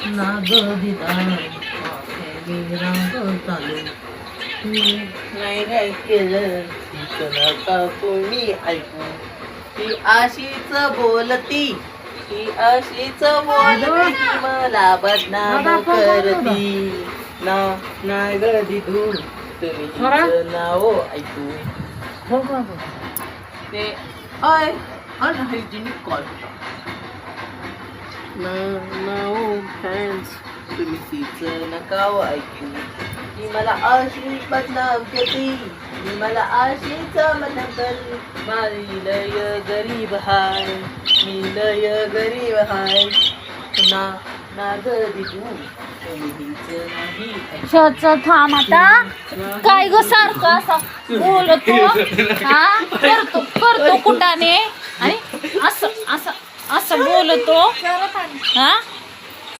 नागदिता राग चालू नाही काय केलं नका कोणी ऐकू ती अशीच बोलती ती अशीच बोलती मला बदनाम करती ना नागदी तू तुम्ही हिचं नाव ऐकू ते अय अनहायजेनिक कॉल नाव फॅन्स तुम्ही तिचं नकाव ऐकू ती मला अशी बदनाम करती ती मला अशीच बदनाम करती माझी लय गरीब हाय मी लय गरीब हाय ना नागदी तू तुम्ही हिचं नाही ऐकू थांब आता काय ग सारखं असं बोलतो हा करतो कुटाने आणि असं असं असं बोलतो हा